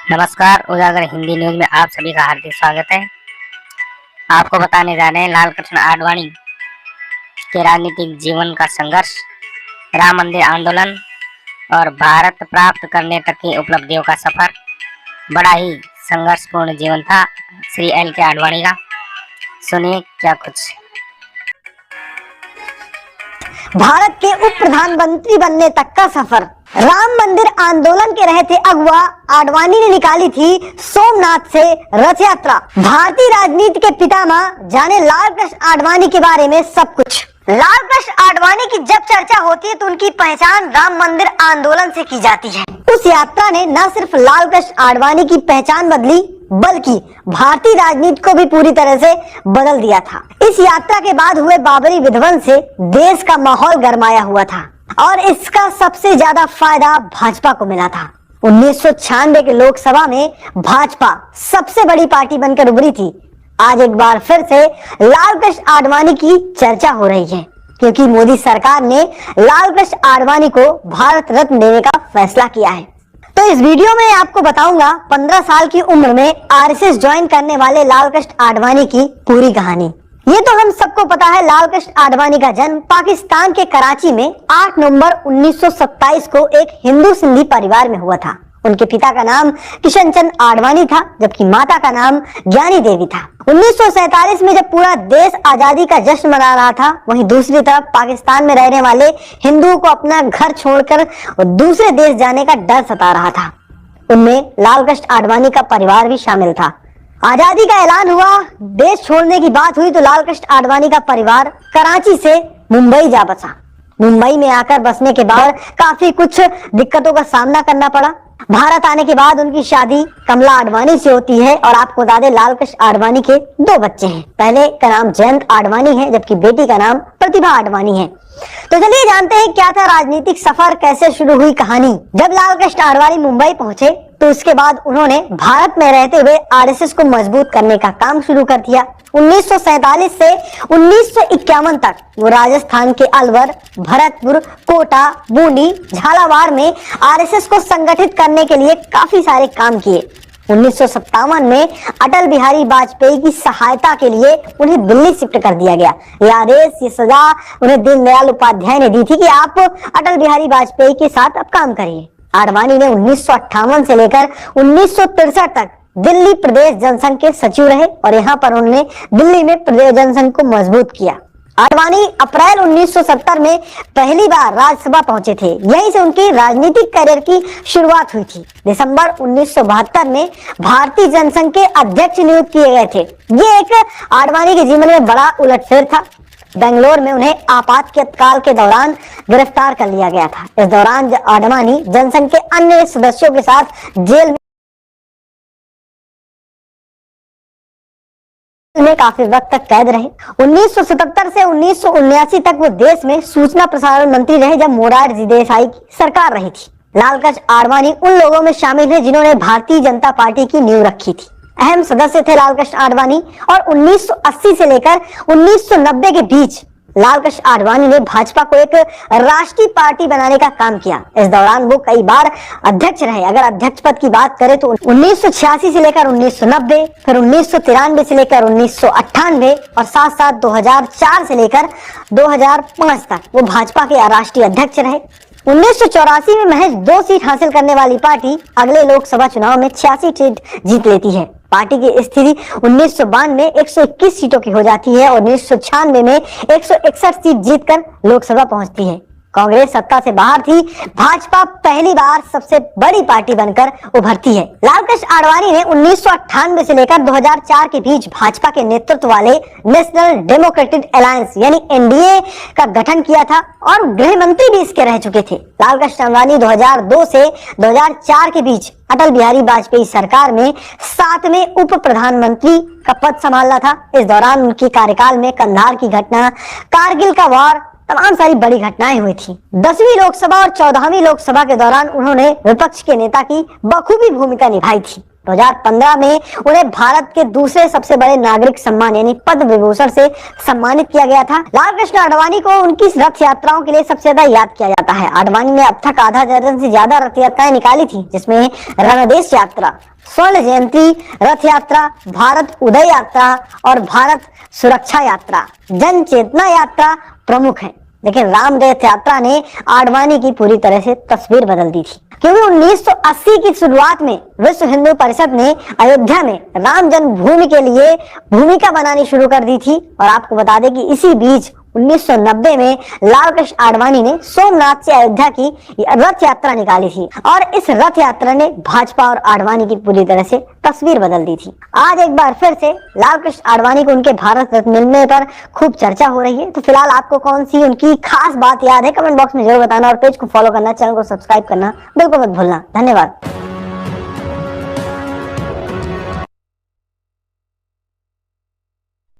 नमस्कार। उजागर हिंदी न्यूज में आप सभी का हार्दिक स्वागत है। आपको बताने जा रहे हैं लाल कृष्ण आडवाणी के राजनीतिक जीवन का संघर्ष, राम मंदिर आंदोलन और भारत प्राप्त करने तक की उपलब्धियों का सफर। बड़ा ही संघर्षपूर्ण जीवन था श्री एल के आडवाणी का। सुनिए क्या कुछ। भारत के उप प्रधानमंत्री बनने तक का सफर। राम मंदिर आंदोलन के रहे थे अगुआ आडवाणी ने निकाली थी सोमनाथ से रथ यात्रा। भारतीय राजनीति के पितामह जाने लाल कृष्ण आडवाणी के बारे में सब कुछ। लाल कृष्ण आडवाणी की जब चर्चा होती है तो उनकी पहचान राम मंदिर आंदोलन से की जाती है। उस यात्रा ने न सिर्फ लाल कृष्ण आडवाणी की पहचान बदली बल्कि भारतीय राजनीति को भी पूरी तरह से बदल दिया था। इस यात्रा के बाद हुए बाबरी विध्वंस से देश का माहौल गरमाया हुआ था और इसका सबसे ज्यादा फायदा भाजपा को मिला था। 1996 के लोकसभा में भाजपा सबसे बड़ी पार्टी बनकर उभरी थी। आज एक बार फिर से लाल कृष्ण आडवाणी की चर्चा हो रही है क्योंकि मोदी सरकार ने लाल कृष्ण आडवाणी को भारत रत्न देने का फैसला किया है। तो इस वीडियो में आपको बताऊंगा 15 साल की उम्र में आरएसएस ज्वाइन करने वाले लाल कृष्ण आडवाणी की पूरी कहानी। ये तो हम सबको पता है, लाल कृष्ण आडवाणी का जन्म पाकिस्तान के कराची में 8 नवंबर 1927 को एक हिंदू सिंधी परिवार में हुआ था। उनके पिता का नाम किशन चंद आडवाणी था जबकि माता का नाम ज्ञानी देवी था। 1947 में जब पूरा देश आजादी का जश्न मना रहा था, वहीं दूसरी तरफ पाकिस्तान में रहने वाले हिंदुओं को अपना घर छोड़कर दूसरे देश जाने का डर सता रहा था। उनमें लाल कृष्ण आडवाणी का परिवार भी शामिल था। आजादी का ऐलान हुआ, देश छोड़ने की बात हुई तो लाल कृष्ण आडवाणी का परिवार कराची से मुंबई जा बसा। मुंबई में आकर बसने के बाद काफी कुछ दिक्कतों का सामना करना पड़ा। भारत आने के बाद उनकी शादी कमला आडवाणी से होती है और आपको बता दें लाल कृष्ण आडवाणी के 2 बच्चे हैं। पहले का नाम जयंत आडवाणी है जबकि बेटी का नाम प्रतिभा आडवाणी है। तो चलिए जानते हैं क्या था राजनीतिक सफर, कैसे शुरू हुई कहानी। जब लाल कृष्ण आडवाणी मुंबई पहुंचे तो उसके बाद उन्होंने भारत में रहते हुए आरएसएस को मजबूत करने का काम शुरू कर दिया। 1947 से 1951 तक वो राजस्थान के अलवर, भरतपुर, कोटा, बूंदी, झालावाड़ में आरएसएस को संगठित करने के लिए काफी सारे काम किए। 1957 में अटल बिहारी वाजपेयी की सहायता के लिए उन्हें दिल्ली शिफ्ट कर दिया गया। यह आदेश, ये सजा उन्हें दीनदयाल उपाध्याय ने दी थी कि आप अटल बिहारी वाजपेयी के साथ अब काम करिए। आडवाणी ने 1958 से लेकर 1963 तक दिल्ली प्रदेश जनसंघ के सचिव रहे और यहाँ पर उन्होंने दिल्ली में प्रदेश जनसंघ को मजबूत किया। आडवाणी अप्रैल 1970 में पहली बार राज्यसभा पहुंचे थे। यहीं से उनकी राजनीतिक करियर की शुरुआत हुई थी। दिसंबर 1972 में भारतीय जनसंघ के अध्यक्ष नियुक्त किए गए थे। ये एक आडवाणी के जीवन में बड़ा उलटफेर था। बेंगलोर में उन्हें आपातकाल के दौरान गिरफ्तार कर लिया गया था। इस दौरान आडवाणी जनसंघ के अन्य सदस्यों के साथ जेल में काफी वक्त तक कैद रहे। 1977 से 1979 तक वो देश में सूचना प्रसारण मंत्री रहे जब मोरारजी देसाई की सरकार रही थी। लाल कृष्ण आडवाणी उन लोगों में शामिल है जिन्होंने भारतीय जनता पार्टी की नींव रखी थी। अहम सदस्य थे लाल कृष्ण आडवाणी और 1980 से लेकर 1990 के बीच लाल कृष्ण आडवाणी ने भाजपा को एक राष्ट्रीय पार्टी बनाने का काम किया। इस दौरान वो कई बार अध्यक्ष रहे। अगर अध्यक्ष पद की बात करें तो 1986 से लेकर 1990, फिर 1993 से लेकर 1998 और साथ साथ 2004 से लेकर 2005 तक वो भाजपा के राष्ट्रीय अध्यक्ष रहे। 1984 में महज 2 सीट हासिल करने वाली पार्टी अगले लोकसभा चुनाव में 86 सीट जीत लेती है। पार्टी की स्थिति 1992 में 121 सीटों की हो जाती है और 1996 में 161 सीट जीतकर लोकसभा पहुंचती है। कांग्रेस सत्ता से बाहर थी, भाजपा पहली बार सबसे बड़ी पार्टी बनकर उभरती है। लाल कृष्ण आडवाणी ने 1998 से लेकर 2004 के बीच भाजपा के नेतृत्व वाले नेशनल डेमोक्रेटिक अलायंस यानी एनडीए का गठन किया था और गृह मंत्री भी इसके रह चुके थे। लाल कृष्ण आडवाणी 2002 से 2004 के बीच अटल बिहारी वाजपेयी सरकार में 7वें उप प्रधानमंत्री का पद संभाला था। इस दौरान उनके कार्यकाल में कंधार की घटना, कारगिल का वार, तमाम सारी बड़ी घटनाएं हुई थी। 10वीं लोकसभा और 14वीं लोकसभा के दौरान उन्होंने विपक्ष के नेता की बखूबी भूमिका निभाई थी। 2015 में उन्हें भारत के दूसरे सबसे बड़े नागरिक सम्मान यानी पद्म विभूषण से सम्मानित किया गया था। लाल कृष्ण आडवाणी को उनकी रथ यात्राओं के लिए सबसे ज्यादा याद किया जाता है। आडवाणी ने अब तक आधा दर्जन से ज्यादा रथ यात्राएं निकाली थी, जिसमें रणदेश यात्रा, स्वर्ण जयंती रथ यात्रा, भारत उदय यात्रा और भारत सुरक्षा यात्रा, जन चेतना यात्रा प्रमुख है। लेकिन राम रथ यात्रा ने आडवाणी की पूरी तरह से तस्वीर बदल दी थी, क्योंकि 1980 की शुरुआत में विश्व हिंदू परिषद ने अयोध्या में राम जन्मभूमि के लिए भूमिका बनानी शुरू कर दी थी। और आपको बता दें कि इसी बीच 1990 में लाल कृष्ण आडवाणी ने सोमनाथ से अयोध्या की रथ यात्रा निकाली थी और इस रथ यात्रा ने भाजपा और आडवाणी की पूरी तरह से तस्वीर बदल दी थी। आज एक बार फिर से लाल कृष्ण आडवाणी को उनके भारत रत्न मिलने पर खूब चर्चा हो रही है। तो फिलहाल आपको कौन सी उनकी खास बात याद है, कमेंट बॉक्स में जरूर बताना और पेज को फॉलो करना, चैनल को सब्सक्राइब करना बिल्कुल मत भूलना। धन्यवाद।